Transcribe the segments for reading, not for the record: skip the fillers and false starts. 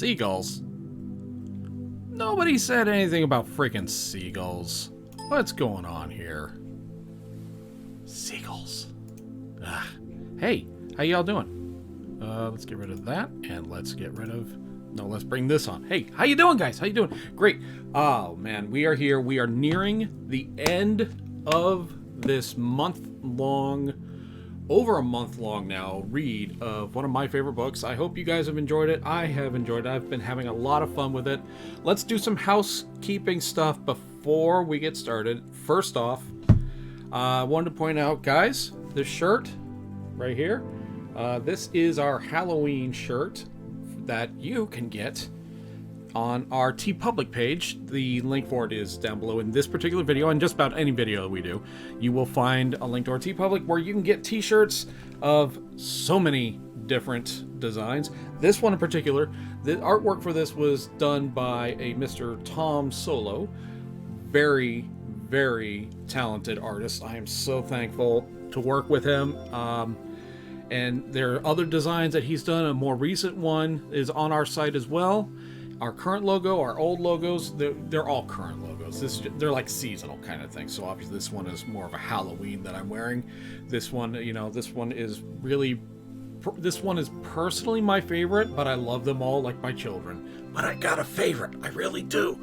Seagulls? Nobody said anything about freaking seagulls. What's going on here? Seagulls. Ugh. Hey, how y'all doing? Let's get rid of that, and let's get rid of... No, let's bring this on. Hey, how you doing, guys? How you doing? Great. Oh, man, we are here. We are nearing the end of this month-long, over a month-long now, read of one of my favorite books. I hope you guys have enjoyed it. I have enjoyed it. I've been having a lot of fun with it. Let's do some housekeeping stuff before we get started. First off, I wanted to point out, guys, this shirt right here. This is our Halloween shirt that you can get on our TeePublic page. The link for it is down below in this particular video, and just about any video that we do. You will find a link to our TeePublic where you can get t-shirts of so many different designs. This one in particular, the artwork for this was done by a Mr. Tom Solo. Very, very talented artist. I am so thankful to work with him. And there are other designs that he's done. A more recent one is on our site as well. Our current logo, our old logos, they're all current logos. They're like seasonal kind of things. So obviously this one is more of a Halloween that I'm wearing. This one, this one is personally my favorite, but I love them all like my children. But I got a favorite. I really do.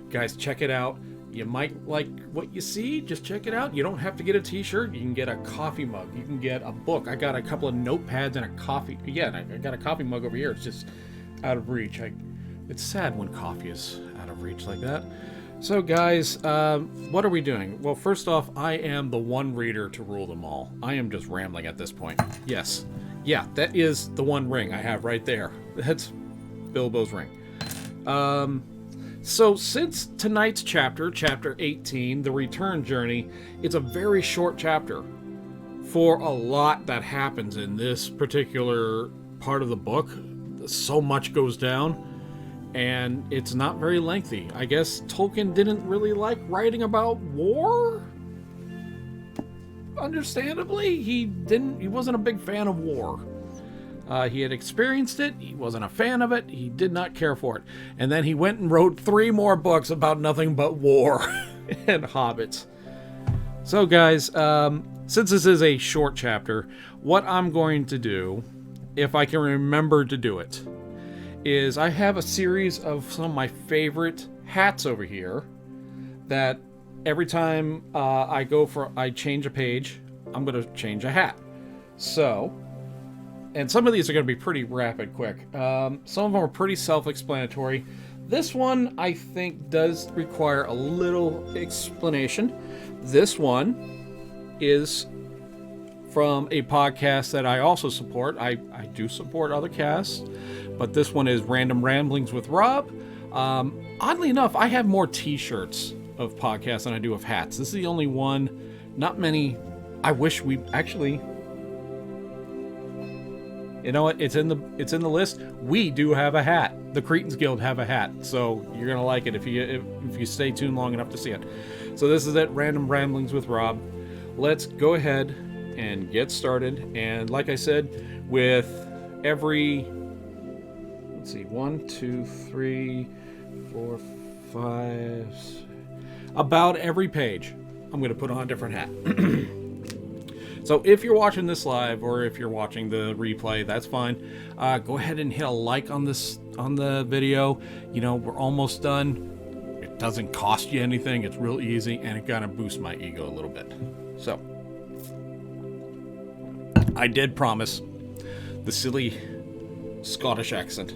Guys, check it out. You might like what you see. Just check it out. You don't have to get a t-shirt. You can get a coffee mug. You can get a book. I got a couple of notepads and a coffee. Yeah, I got a coffee mug over here. It's just out of reach. It's sad when coffee is out of reach like that. So guys, what are we doing? Well, first off, I am the one reader to rule them all. I am just rambling at this point. Yes. Yeah, that is the one ring I have right there. That's Bilbo's ring. So since tonight's chapter, chapter 18, The Return Journey, it's a very short chapter for a lot that happens in this particular part of the book. So much goes down, and it's not very lengthy. I guess Tolkien didn't really like writing about war? Understandably, he wasn't a big fan of war. He had experienced it. He wasn't a fan of it. He did not care for it. And then he went and wrote 3 more books about nothing but war and hobbits. So guys, since this is a short chapter, what I'm going to do, if I can remember to do it, is I have a series of some of my favorite hats over here that every time I change a page, I'm going to change a hat. So... and some of these are going to be pretty rapid, quick. Some of them are pretty self-explanatory. This one, I think, does require a little explanation. This one is from a podcast that I also support. I do support other casts, but this one is Random Ramblings with Rob. Oddly enough, I have more t-shirts of podcasts than I do of hats. This is the only one. Not many. I wish we actually... You know what? It's in the list. We do have a hat. The Cretans Guild have a hat, so you're gonna like it if you stay tuned long enough to see it. So this is it. Random Ramblings with Rob. Let's go ahead and get started. And like I said, with every 1, 2, 3, 4, 5, about every page, I'm gonna put on a different hat. So if you're watching this live, or if you're watching the replay, that's fine. Go ahead and hit a like on the video. We're almost done. It doesn't cost you anything. It's real easy, and it kind of boosts my ego a little bit. So I did promise the silly Scottish accent,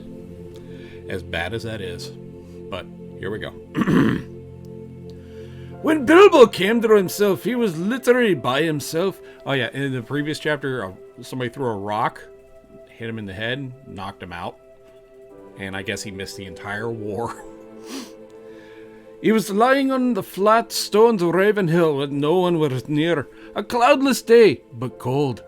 as bad as that is, but here we go. When Bilbo came to himself, he was literally by himself. Oh yeah, in the previous chapter, somebody threw a rock, hit him in the head, knocked him out. And I guess he missed the entire war. He was lying on the flat stones of Ravenhill when no one was near. A cloudless day, but cold,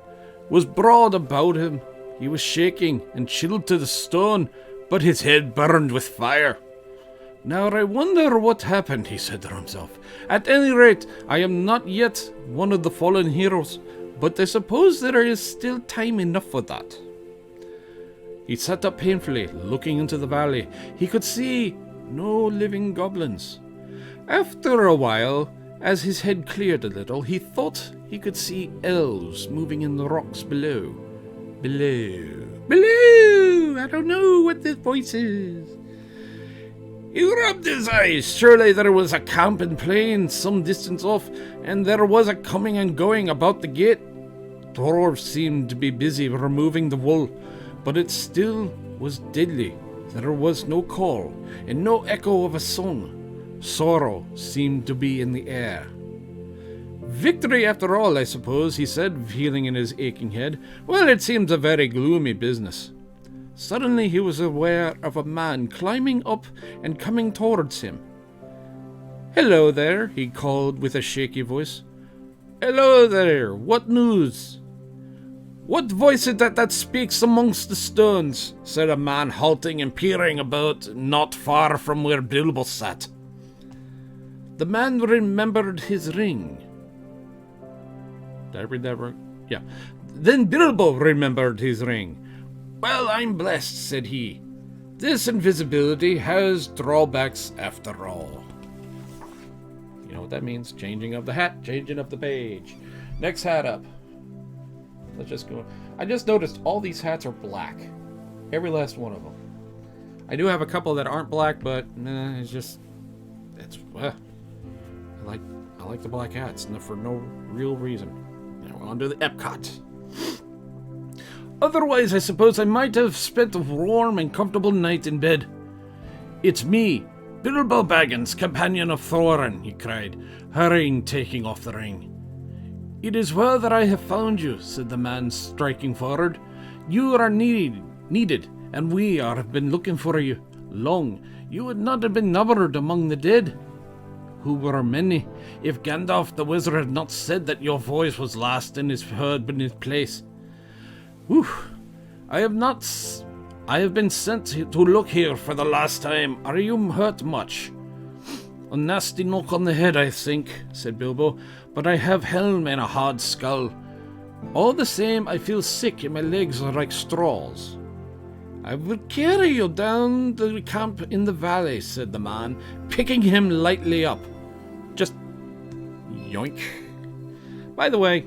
was broad about him. He was shaking and chilled to the stone, but his head burned with fire. Now I wonder what happened, he said to himself. At any rate, I am not yet one of the fallen heroes, but I suppose there is still time enough for that. He sat up painfully, looking into the valley. He could see no living goblins. After a while, as his head cleared a little, he thought he could see elves moving in the rocks below. Below! I don't know what this voice is. He rubbed his eyes. Surely there was a camp in plain some distance off, and there was a coming and going about the gate. Dwarves seemed to be busy removing the wool, but it still was deadly. There was no call, and no echo of a song. Sorrow seemed to be in the air. Victory after all, I suppose, he said, feeling in his aching head. Well, it seems a very gloomy business. Suddenly he was aware of a man climbing up and coming towards him. Hello there, he called with a shaky voice. Hello there, what news? What voice is that speaks amongst the stones? Said a man halting and peering about not far from where Bilbo sat. The man remembered his ring. Did I read that right? Yeah. Then Bilbo remembered his ring. Well, I'm blessed, said he. This invisibility has drawbacks after all. You know what that means? Changing of the hat, changing of the page. Next hat up. Let's just go. I just noticed all these hats are black. Every last one of them. I do have a couple that aren't black, but it's I like the black hats for no real reason. Now on to the Epcot. Otherwise, I suppose I might have spent a warm and comfortable night in bed. It's me, Bilbo Baggins, companion of Thorin, he cried, hurrying, taking off the ring. It is well that I have found you, said the man, striking forward. You are needed, and we have been looking for you long. You would not have been numbered among the dead, who were many, if Gandalf the wizard had not said that your voice was last and is heard in his place. Whew. I have been sent to look here for the last time. Are you hurt much? A nasty knock on the head, I think, said Bilbo, but I have helm and a hard skull. All the same, I feel sick and my legs are like straws. I will carry you down to the camp in the valley, said the man, picking him lightly up. Just yoink. By the way,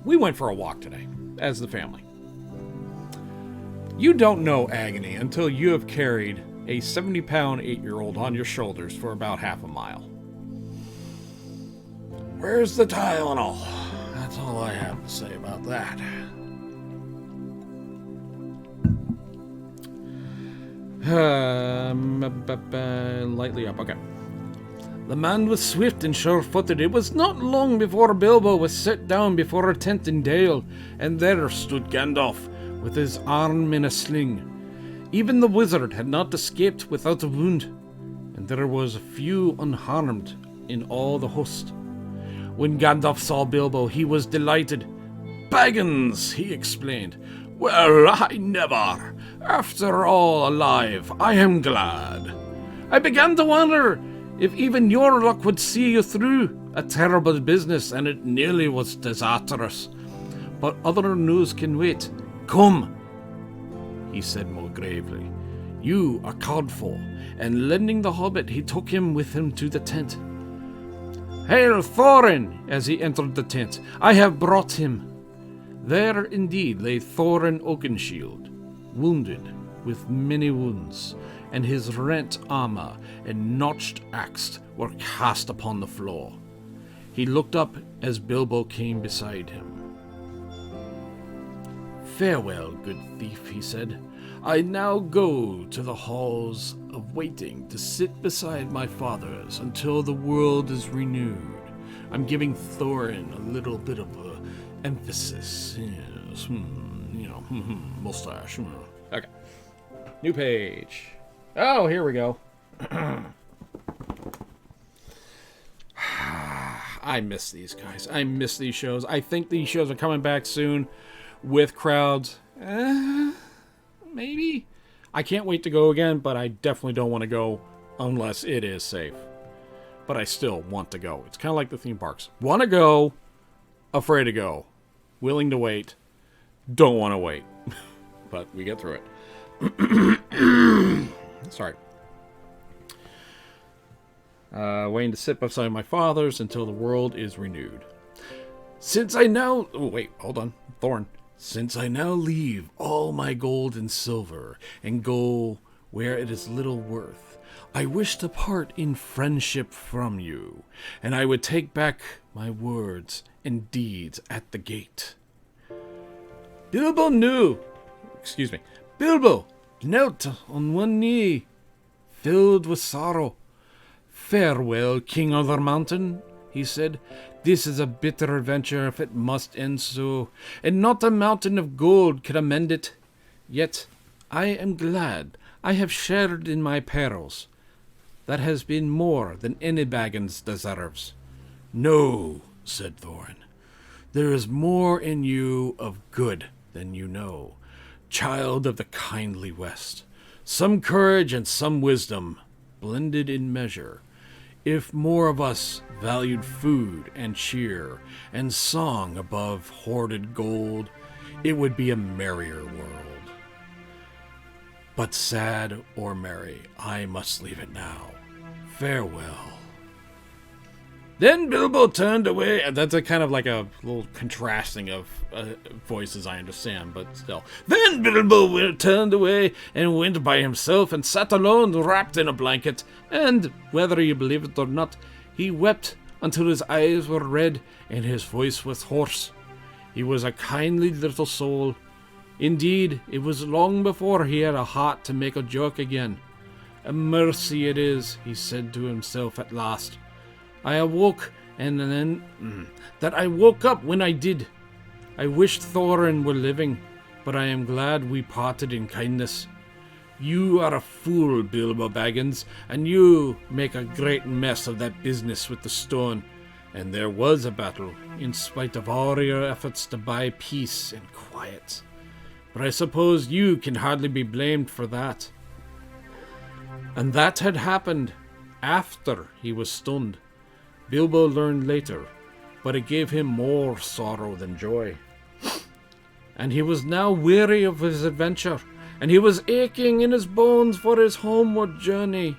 we went for a walk today, as the family. You don't know agony until you have carried a 70-pound 8-year-old on your shoulders for about half a mile. Where's the Tylenol? That's all I have to say about that. Lightly up, okay. The man was swift and sure-footed. It was not long before Bilbo was set down before a tent in Dale, and there stood Gandalf, with his arm in a sling. Even the wizard had not escaped without a wound, and there was few unharmed in all the host. When Gandalf saw Bilbo, he was delighted. Baggins, he explained. Well, I never. After all alive, I am glad. I began to wonder if even your luck would see you through a terrible business, and it nearly was disastrous. But other news can wait. Come, he said more gravely. You are called for, and lending the Hobbit, he took him with him to the tent. Hail, Thorin! As he entered the tent, I have brought him. There indeed lay Thorin Oakenshield, wounded with many wounds, and his rent armor and notched axe were cast upon the floor. He looked up as Bilbo came beside him. Farewell, good thief, he said. I now go to the halls of waiting to sit beside my fathers until the world is renewed. I'm giving Thorin a little bit of emphasis. Yes, mustache. Okay. New page. Oh, here we go. I miss these guys. I miss these shows. I think these shows are coming back soon with crowds. Maybe. I can't wait to go again, but I definitely don't want to go unless it is safe. But I still want to go. It's kind of like the theme parks. Want to go, afraid to go. Willing to wait, don't want to wait. but we get through it. Sorry. Waiting to sit beside my fathers until the world is renewed. Since I now... Oh, wait, hold on. Thorin. Since I now leave all my gold and silver and go where it is little worth, I wish to part in friendship from you, and I would take back my words and deeds at the gate. Bilbo knelt on one knee, filled with sorrow. Farewell, King of the Mountain, he said. This is a bitter adventure if it must end so, and not a mountain of gold could amend it. Yet I am glad I have shared in my perils. That has been more than any Baggins deserves. No, said Thorin. There is more in you of good than you know, child of the kindly West. Some courage and some wisdom, blended in measure. If more of us valued food and cheer and song above hoarded gold, it would be a merrier world. But sad or merry, I must leave it now. Farewell. Then Bilbo turned away. That's a kind of like a little contrasting of voices, I understand, but still. Then Bilbo turned away and went by himself and sat alone, wrapped in a blanket. And, whether you believe it or not, he wept until his eyes were red and his voice was hoarse. He was a kindly little soul. Indeed, it was long before he had a heart to make a joke again. A mercy it is, he said to himself at last. I awoke, and then that I woke up when I did. I wished Thorin were living, but I am glad we parted in kindness. You are a fool, Bilbo Baggins, and you make a great mess of that business with the stone. And there was a battle, in spite of all your efforts to buy peace and quiet. But I suppose you can hardly be blamed for that. And that had happened after he was stunned. Bilbo learned later, but it gave him more sorrow than joy. And he was now weary of his adventure, and he was aching in his bones for his homeward journey.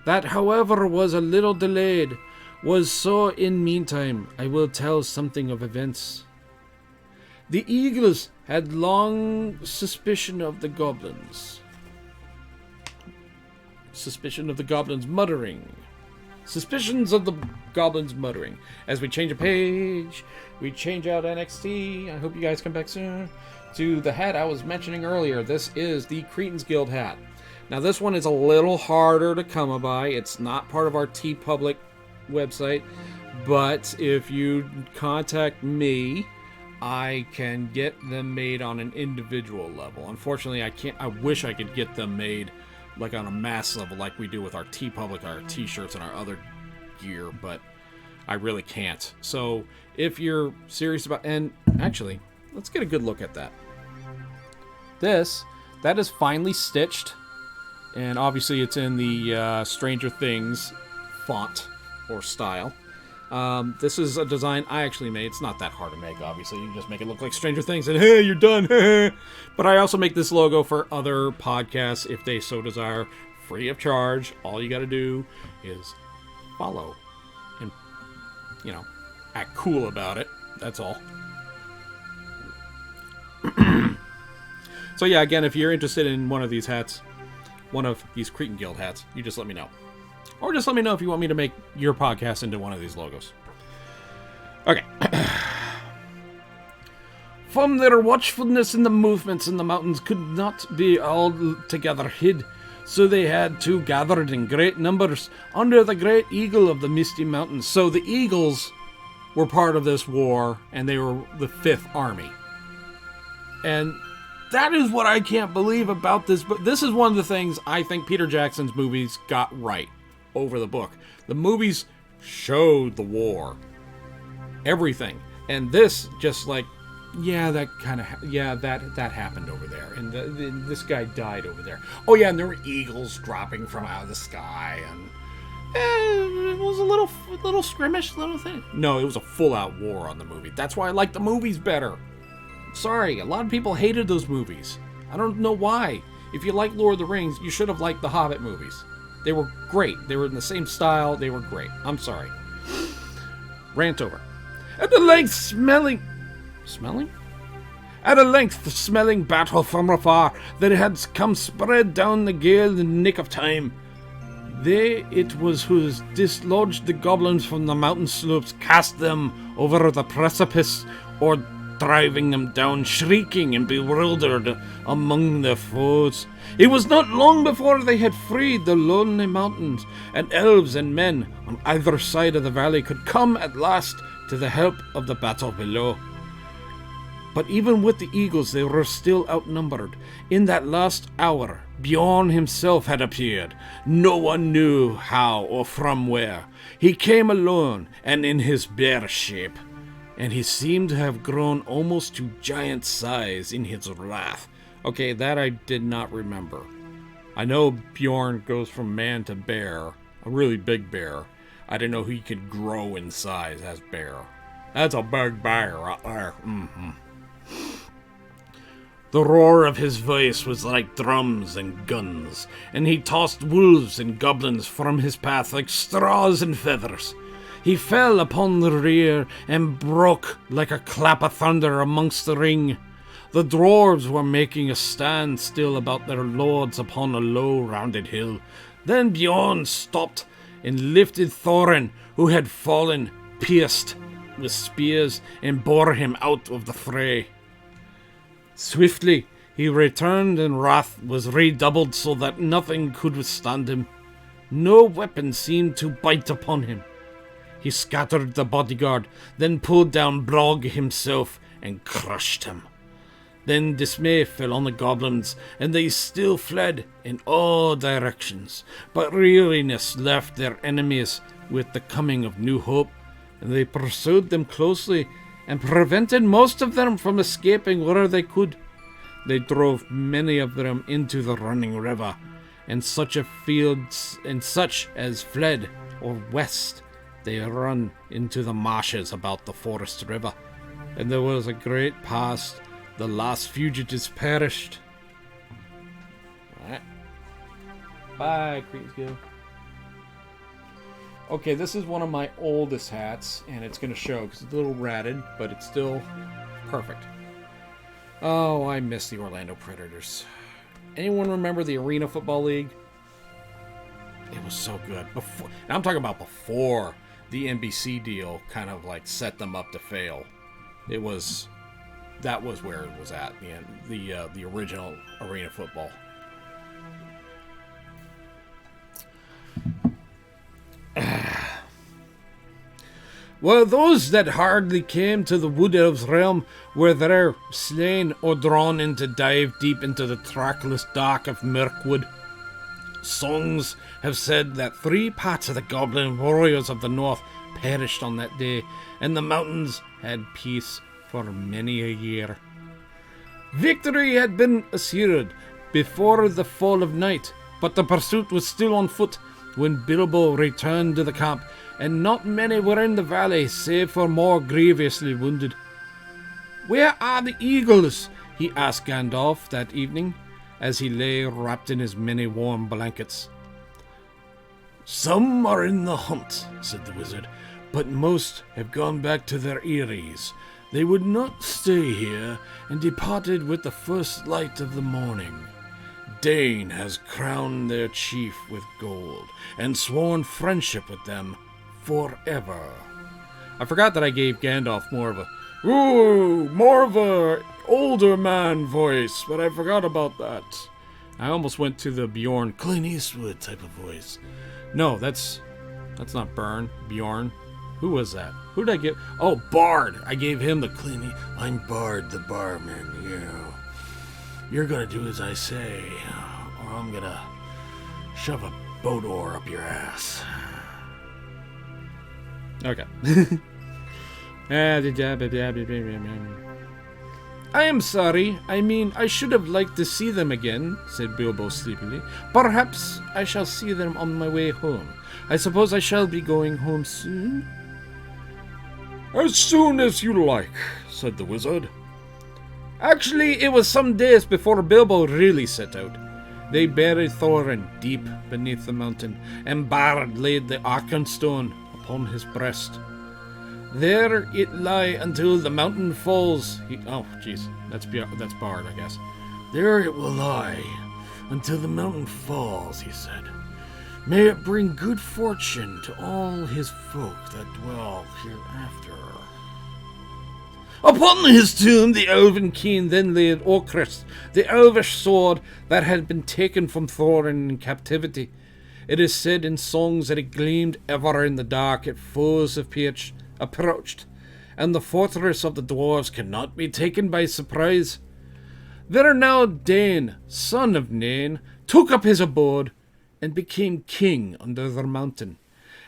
That, however, was a little delayed, was so in meantime I will tell something of events. The Eagles had long suspicion of the goblins. Suspicion of the goblins muttering. Suspicions of the goblins muttering. As we change a page, we change out NXT. I hope you guys come back soon. To the hat I was mentioning earlier. This is the Cretans Guild hat. Now this one is a little harder to come by. It's not part of our TeePublic website. But if you contact me, I can get them made on an individual level. Unfortunately, I can't. I wish I could get them made like on a mass level like we do with our TeePublic, our t-shirts, and our other gear, but I really can't. So if you're serious about... And actually, let's get a good look at that. That is finely stitched, and obviously it's in the Stranger Things font or style. This is a design I actually made. It's not that hard to make, obviously. You can just make it look like Stranger Things and, hey, you're done. But I also make this logo for other podcasts if they so desire, free of charge. All you got to do is follow and, act cool about it. That's all. So, yeah, again, if you're interested in one of these hats, one of these Cretan Guild hats, you just let me know. Or just let me know if you want me to make your podcast into one of these logos. Okay. From their watchfulness in the movements in the mountains could not be altogether hid, so they had to gathered in great numbers under the great eagle of the misty mountains. So the eagles were part of this war, and they were the 5th Army. And that is what I can't believe about this. But this is one of the things I think Peter Jackson's movies got right over the book. The movies showed the war. Everything. And this just like, yeah, that happened over there. And this guy died over there. Oh yeah, and there were eagles dropping from out of the sky. And it was a little skirmish, little thing. No, it was a full-out war on the movie. That's why I like the movies better. Sorry, a lot of people hated those movies. I don't know why. If you like Lord of the Rings, you should have liked the Hobbit movies. They were great. They were in the same style. They were great. I'm sorry. Rant over. At the length smelling... Smelling? At a length smelling battle from afar that had come spread down the gale in the nick of time. They it was who dislodged the goblins from the mountain slopes, cast them over the precipice, or driving them down, shrieking and bewildered among their foes. It was not long before they had freed the lonely mountains, and elves and men on either side of the valley could come at last to the help of the battle below. But even with the eagles, they were still outnumbered. In that last hour, Beorn himself had appeared. No one knew how or from where. He came alone and in his bear shape, and he seemed to have grown almost to giant size in his wrath. Okay, that I did not remember. I know Beorn goes from man to bear, a really big bear. I didn't know he could grow in size as bear. That's a big bear right there. The roar of his voice was like drums and guns, and he tossed wolves and goblins from his path like straws and feathers. He fell upon the rear and broke like a clap of thunder amongst the ring. The dwarves were making a stand still about their lords upon a low rounded hill. Then Beorn stopped and lifted Thorin, who had fallen, pierced with spears, and bore him out of the fray. Swiftly he returned, and wrath was redoubled so that nothing could withstand him. No weapon seemed to bite upon him. He scattered the bodyguard, then pulled down Brog himself and crushed him. Then dismay fell on the goblins, and they still fled in all directions. But weariness left their enemies with the coming of new hope, and they pursued them closely and prevented most of them from escaping where they could. They drove many of them into the running river, and such as fled or west, they run into the marshes about the forest river. And there was a great past. The last fugitives perished. Alright. Bye, Creeksville. Okay, this is one of my oldest hats, and it's going to show because it's a little ratted, but it's still perfect. Oh, I miss the Orlando Predators. Anyone remember the Arena Football League? It was so good. Before, and I'm talking about before the NBC deal kind of like set them up to fail. That was where it was at, the original Arena Football. Well, those that hardly came to the Wood Elves' realm were there slain or drawn in to dive deep into the trackless dark of Mirkwood. Songs have said that 3 parts of the goblin warriors of the north perished on that day, and the mountains had peace for many a year. Victory had been assured before the fall of night, but the pursuit was still on foot when Bilbo returned to the camp, and not many were in the valley save for more grievously wounded. "Where are the eagles?" he asked Gandalf that evening, as he lay wrapped in his many warm blankets. "Some are in the hunt," said the wizard, "but most have gone back to their eyries. They would not stay here, and departed with the first light of the morning. Dane has crowned their chief with gold, and sworn friendship with them forever." I forgot that I gave Gandalf more of a older man voice, but I forgot about that. I almost went to the Bjorn, Clint Eastwood type of voice. No, that's not Bjorn. Who was that? Who did I give? Oh, Bard. I gave him the Clint. I'm Bard the barman. You're gonna do as I say, or I'm gonna shove a boat oar up your ass. Okay. I am sorry. I mean, I should have liked to see them again, said Bilbo sleepily. Perhaps I shall see them on my way home. I suppose I shall be going home soon? As soon as you like, said the wizard. Actually, it was some days before Bilbo really set out. They buried Thorin deep beneath the mountain, and Bard laid the Arkenstone upon his breast. There it lie until the mountain falls. Oh, jeez, that's Bard, I guess. There it will lie until the mountain falls, he said. May it bring good fortune to all his folk that dwell hereafter. Upon his tomb the Elven King then laid Okrist, the elvish sword that had been taken from Thorin in captivity. It is said in songs that it gleamed ever in the dark at foes approached, and the fortress of the dwarves cannot be taken by surprise. There now Dain, son of Nain, took up his abode, and became king under their mountain,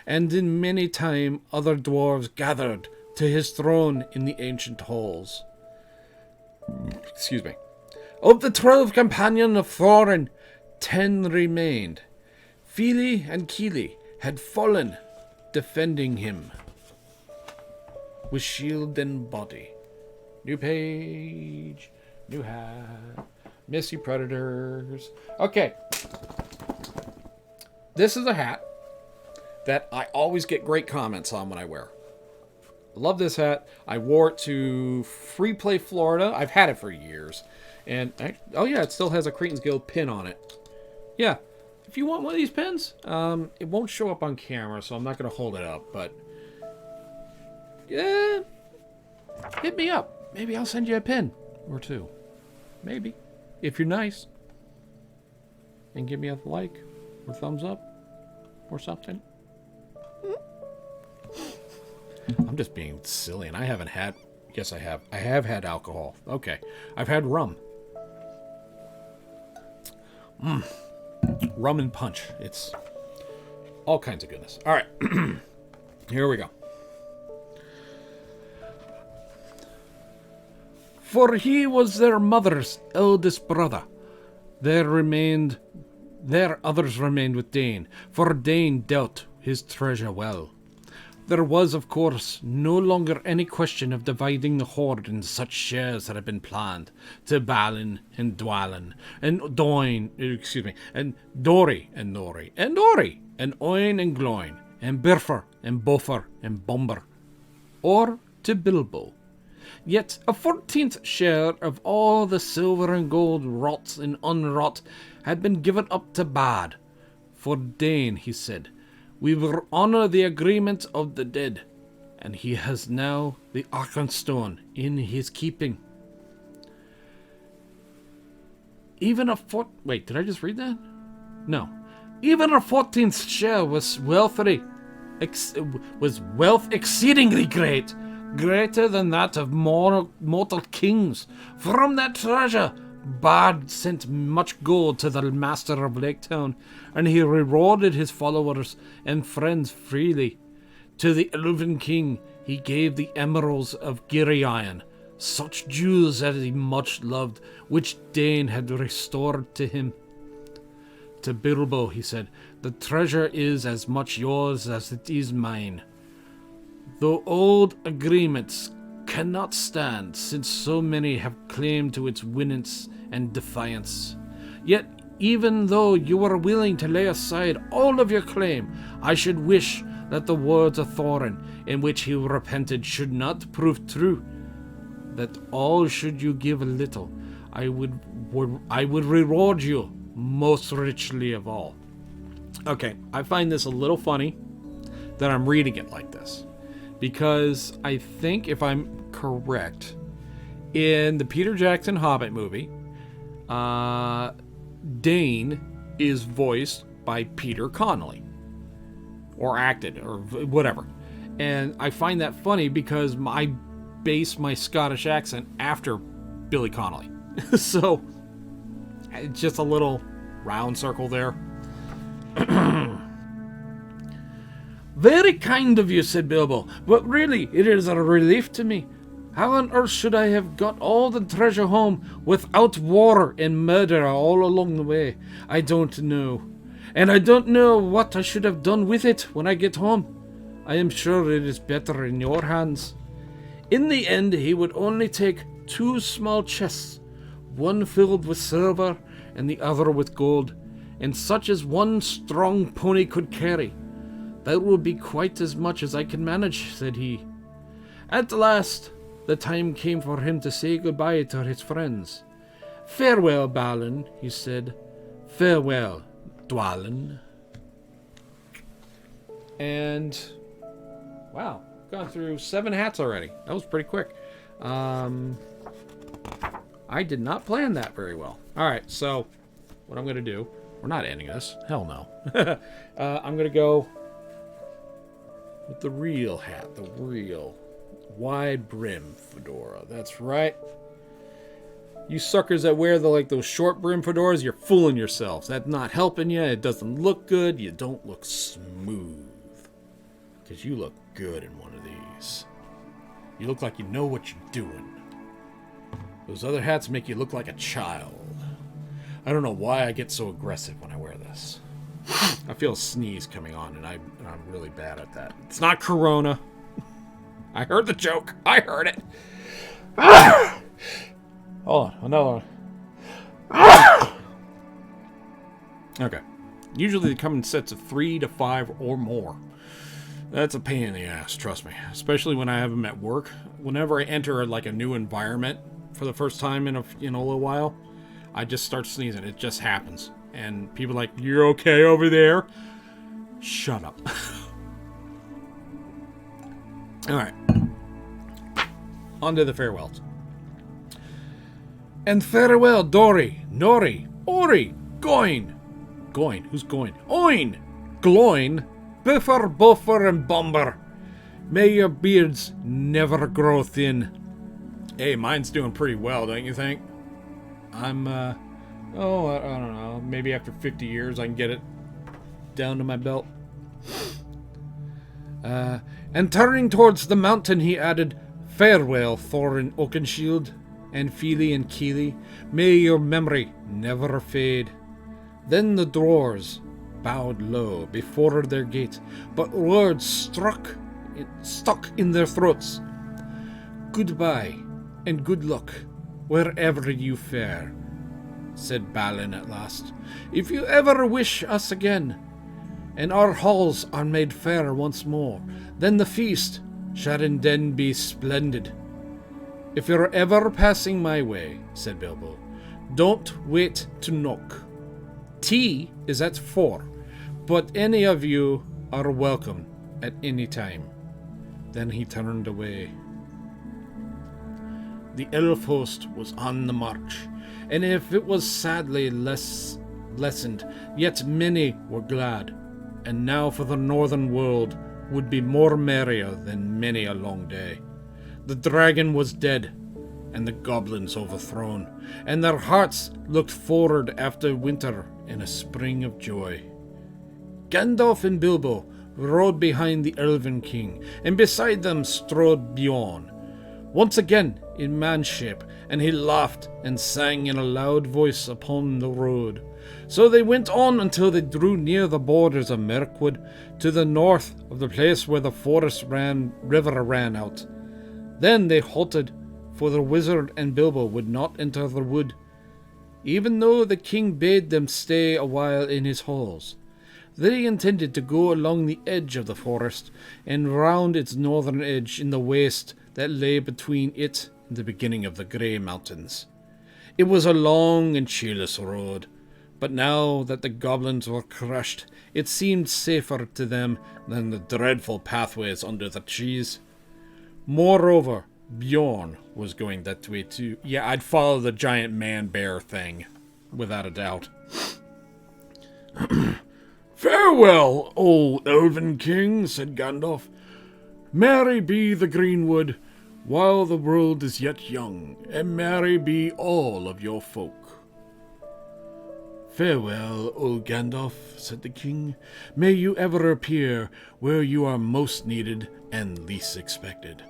and in many time other dwarves gathered to his throne in the ancient halls. Excuse me. Of the 12 companions of Thorin, 10 remained. Fili and Kili had fallen, defending him with shield and body. New page, new hat, missy predators. Okay. This is a hat that I always get great comments on when I wear. I love this hat. I wore it to Free Play Florida. I've had it for years. And, oh yeah, it still has a Creighton's Guild pin on it. Yeah, if you want one of these pins, it won't show up on camera, so I'm not going to hold it up, but yeah, hit me up. Maybe I'll send you a pin or two. Maybe. If you're nice. And give me a like or thumbs up or something. I'm just being silly, and I haven't had... Yes, I have. I have had alcohol. Okay. I've had rum. Rum and punch. It's all kinds of goodness. All right. Here we go. For he was their mother's eldest brother. There others remained with Dain, for Dain dealt his treasure well. There was, of course, no longer any question of dividing the hoard in such shares that had been planned to Balin and Dwalin and and Dori and Nori and Ori and Oin and Gloin and Birfer and Bofer and Bomber, or to Bilbo. Yet a 14th share of all the silver and gold wrought and unwrought had been given up to Bard. For Dain, he said, we will honor the agreement of the dead, and he has now the Arkenstone in his keeping. Even a Wait, did I just read that? No. Even a 14th share was wealth exceedingly great, greater than that of mortal kings. From that treasure, Bard sent much gold to the master of Lake Town, and he rewarded his followers and friends freely. To the Elven King he gave the emeralds of Girion, such jewels as he much loved, which Dain had restored to him. To Bilbo he said, the treasure is as much yours as it is mine. Though old agreements cannot stand, since so many have claimed to its winnings and defiance. Yet, even though you are willing to lay aside all of your claim, I should wish that the words of Thorin, in which he repented, should not prove true. That all should you give a little, I would reward you most richly of all. Okay, I find this a little funny that I'm reading it like this, because I think, if I'm correct, in the Peter Jackson Hobbit movie, Dain is voiced by Peter Connolly, or acted, or whatever. And I find that funny because I base my Scottish accent after Billy Connolly. So, it's just a little round circle there. Very kind of you, said Bilbo, but really, it is a relief to me. How on earth should I have got all the treasure home without war and murder all along the way? I don't know. And I don't know what I should have done with it when I get home. I am sure it is better in your hands. In the end, he would only take 2 small chests, one filled with silver and the other with gold, and such as one strong pony could carry. That will be quite as much as I can manage, said he. At last, the time came for him to say goodbye to his friends. Farewell, Balin, he said. Farewell, Dwalin. And, wow, gone through 7 hats already. That was pretty quick. I did not plan that very well. All right, so what I'm going to do, we're not ending this. Hell no. I'm going to go with the real hat, the real wide brim fedora. That's right. You suckers that wear those short brim fedoras, you're fooling yourselves. That's not helping you. It doesn't look good. You don't look smooth. Because you look good in one of these. You look like you know what you're doing. Those other hats make you look like a child. I don't know why I get so aggressive when I wear this. I feel a sneeze coming on, and I'm really bad at that. It's not Corona. I heard the joke. I heard it. Hold on, another one. Okay. Usually they come in sets of 3 to 5 or more. That's a pain in the ass, trust me. Especially when I have them at work. Whenever I enter a new environment for the first time in a little while, I just start sneezing. It just happens. And people are like, "You're okay over there?" Shut up. Alright. On to the farewells. And farewell, Dori, Nori, Ori, Goin. Goin? Who's Goin? Oin! Gloin, Biffer, Buffer, and Bomber. May your beards never grow thin. Hey, mine's doing pretty well, don't you think? I'm, I don't know. Maybe after 50 years I can get it down to my belt. And turning towards the mountain, he added, Farewell, Thorin Oakenshield, and Feely and Keely. May your memory never fade. Then the dwarves bowed low before their gate, but words stuck in their throats. Goodbye, and good luck, wherever you fare, said Balin at last. If you ever wish us again, and our halls are made fair once more, then the feast shall then be splendid. If you're ever passing my way, said Bilbo, don't wait to knock. Tea is at 4, but any of you are welcome at any time. Then he turned away. The elf host was on the march, and if it was sadly lessened, yet many were glad, and now for the northern world would be more merrier than many a long day. The dragon was dead, and the goblins overthrown, and their hearts looked forward after winter in a spring of joy. Gandalf and Bilbo rode behind the Elven King, and beside them strode Beorn, once again in man-shape, and he laughed and sang in a loud voice upon the road. So they went on until they drew near the borders of Mirkwood, to the north of the place where the forest river ran out. Then they halted, for the wizard and Bilbo would not enter the wood, even though the king bade them stay a while in his halls. They intended to go along the edge of the forest, and round its northern edge in the waste that lay between it and the beginning of the Grey Mountains. It was a long and cheerless road, but now that the goblins were crushed, it seemed safer to them than the dreadful pathways under the trees. Moreover, Beorn was going that way too. Yeah, I'd follow the giant man-bear thing, without a doubt. Farewell, old Elven King, said Gandalf. Merry be the greenwood, while the world is yet young, and merry be all of your folk. Farewell, old Gandalf, said the king. May you ever appear where you are most needed and least expected.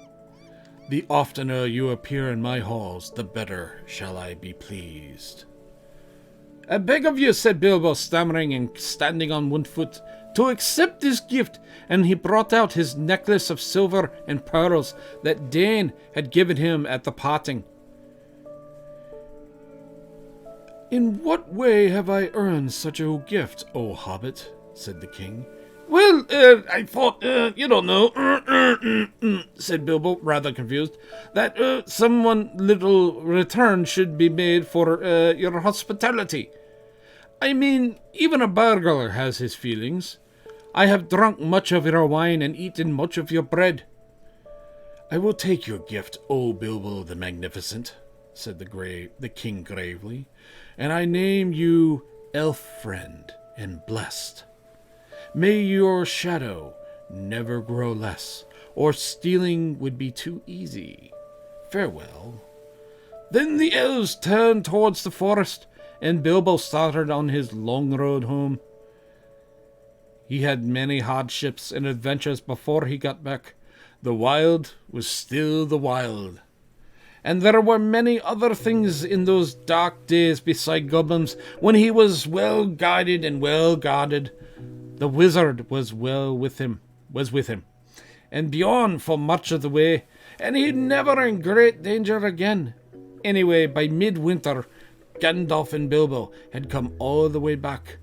The oftener you appear in my halls, the better shall I be pleased. I beg of you, said Bilbo, stammering and standing on one foot, to accept this gift, and he brought out his necklace of silver and pearls that Dane had given him at the parting. "In what way have I earned such a gift, O Hobbit?" said the king. "Well, I thought, you don't know, said Bilbo, rather confused, that someone little return should be made for your hospitality. I mean, even a burglar has his feelings. I have drunk much of your wine and eaten much of your bread." "I will take your gift, O Bilbo the Magnificent," said the king gravely, "and I name you elf friend and blessed. May your shadow never grow less, or stealing would be too easy. Farewell." Then the elves turned towards the forest, and Bilbo started on his long road home. He had many hardships and adventures before he got back. The wild was still the wild. And there were many other things in those dark days beside goblins, when he was well guided and well guarded. The wizard was with him, and Beorn for much of the way, and he never in great danger again. Anyway, by midwinter, Gandalf and Bilbo had come all the way back,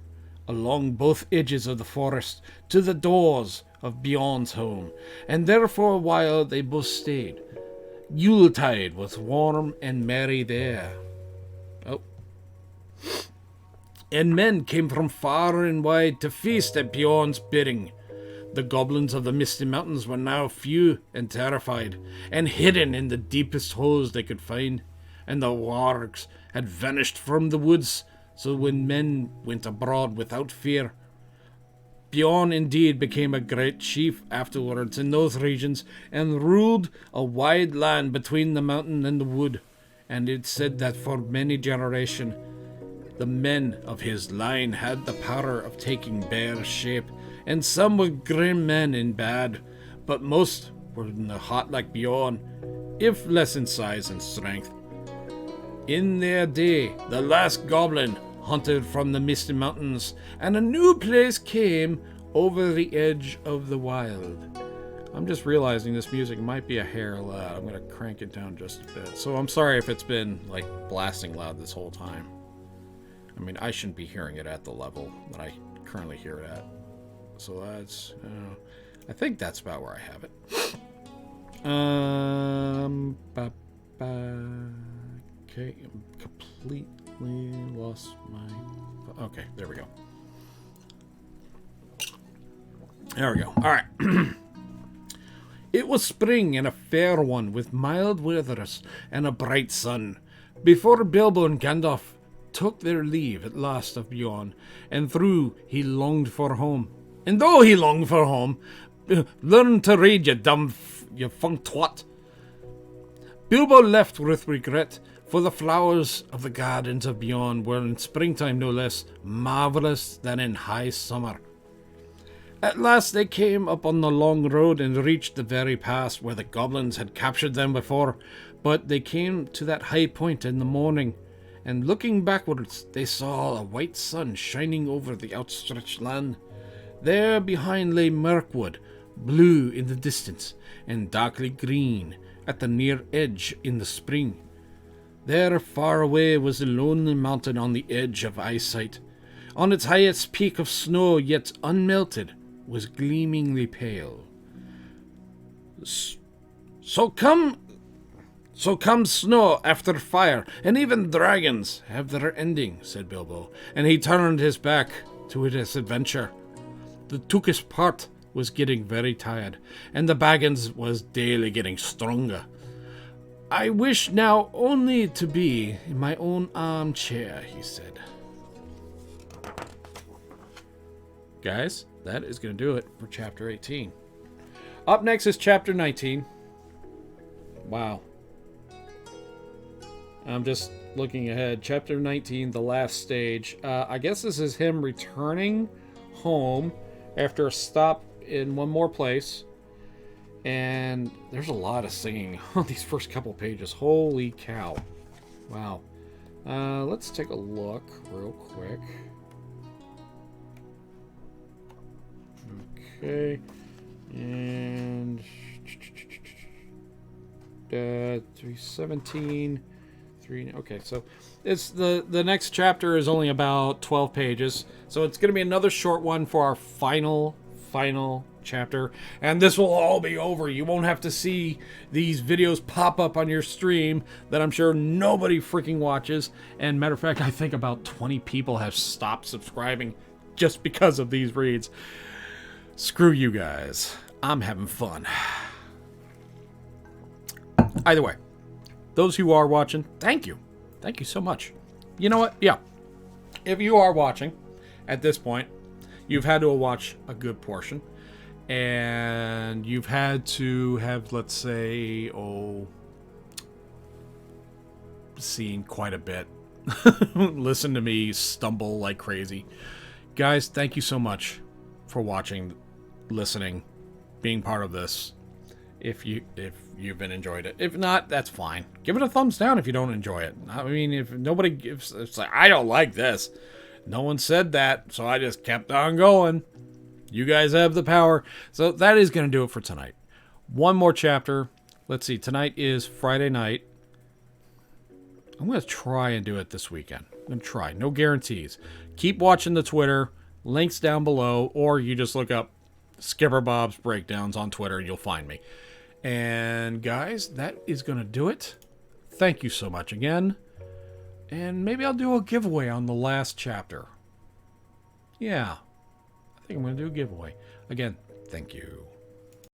along both edges of the forest, to the doors of Beorn's home, and there for a while they both stayed. Yuletide was warm and merry there. And men came from far and wide to feast at Beorn's bidding. The goblins of the Misty Mountains were now few and terrified, and hidden in the deepest holes they could find, and the wargs had vanished from the woods, so when men went abroad without fear. Beorn indeed became a great chief afterwards in those regions, and ruled a wide land between the mountain and the wood, and it said that for many generations the men of his line had the power of taking bear shape, and some were grim men and bad, but most were in the heart like Beorn, if less in size and strength. In their day, the last goblin hunted from the Misty Mountains, and a new place came over the edge of the wild. I'm just realizing this music might be a hair loud. I'm going to crank it down just a bit. So I'm sorry if it's been like blasting loud this whole time. I mean, I shouldn't be hearing it at the level that I currently hear it at. So that's, I think that's about where I have it. Okay, completely lost my... Okay, there we go. There we go. All right. It was spring, and a fair one, with mild weathers and a bright sun, before Bilbo and Gandalf took their leave at last of Beorn, and though he longed for home, learn to read, you funk twat. Bilbo left with regret, for the flowers of the gardens of Beorn were in springtime no less marvellous than in high summer. At last they came up on the long road and reached the very pass where the goblins had captured them before, but they came to that high point in the morning, and looking backwards they saw a white sun shining over the outstretched land. There behind lay Mirkwood, blue in the distance, and darkly green at the near edge in the spring. There far away was the lonely mountain on the edge of eyesight. On its highest peak of snow, yet unmelted, was gleamingly pale. So comes snow after fire, and even dragons have their ending, said Bilbo, and he turned his back to his adventure. The Tookist part was getting very tired, and the Baggins was daily getting stronger. I wish now only to be in my own armchair, he said. Guys, that is going to do it for Chapter 18. Up next is Chapter 19. Wow. I'm just looking ahead. Chapter 19, the last stage. I guess this is him returning home after a stop in one more place. And there's a lot of singing on these first couple pages. Holy cow. Wow. Let's take a look real quick. Okay. And 317, 3. Okay, so it's the next chapter is only about 12 pages. So it's going to be another short one for our final chapter. And this will all be over. You won't have to see these videos pop up on your stream that I'm sure nobody freaking watches. And matter of fact, I think about 20 people have stopped subscribing just because of these reads. Screw you guys. I'm having fun. Either way, those who are watching, thank you. Thank you so much. You know what? Yeah. If you are watching at this point, you've had to watch a good portion. And you've had to have, let's say, seen quite a bit. Listen to me stumble like crazy. Guys, thank you so much for watching, listening, being part of this. If you've been enjoyed it. If not, that's fine. Give it a thumbs down if you don't enjoy it. I mean, if nobody gives, it's like, I don't like this. No one said that, so I just kept on going. You guys have the power. So that is going to do it for tonight. One more chapter. Let's see. Tonight is Friday night. I'm going to try and do it this weekend. I'm going to try. No guarantees. Keep watching the Twitter. Links down below. Or you just look up Skipper Bob's Breakdowns on Twitter and you'll find me. And guys, that is going to do it. Thank you so much again. And maybe I'll do a giveaway on the last chapter. Yeah. I think I'm going to do a giveaway. Again, thank you.